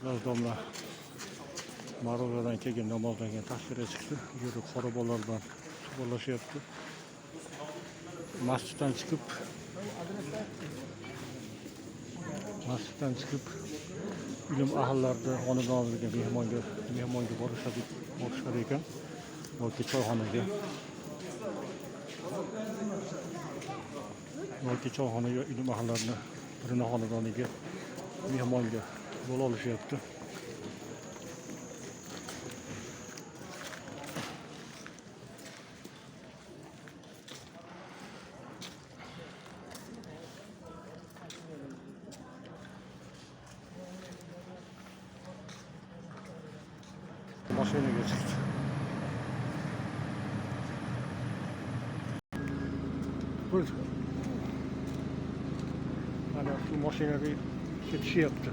Domla Marg'ilondan kelgan namozdan keyin tashqariga chiqdi. Bu yerda qora bolalar bilan futbollashyapti. Masjiddan chiqib ilm ahillarida xonadoniga mehmonga borishar ekan yoki choyxonaga ilm ahillarni birini xonadoniga mehmonga bo'la olishyapti. Mashinaga chiqdi. Mana shu mashinaga ketishyapti.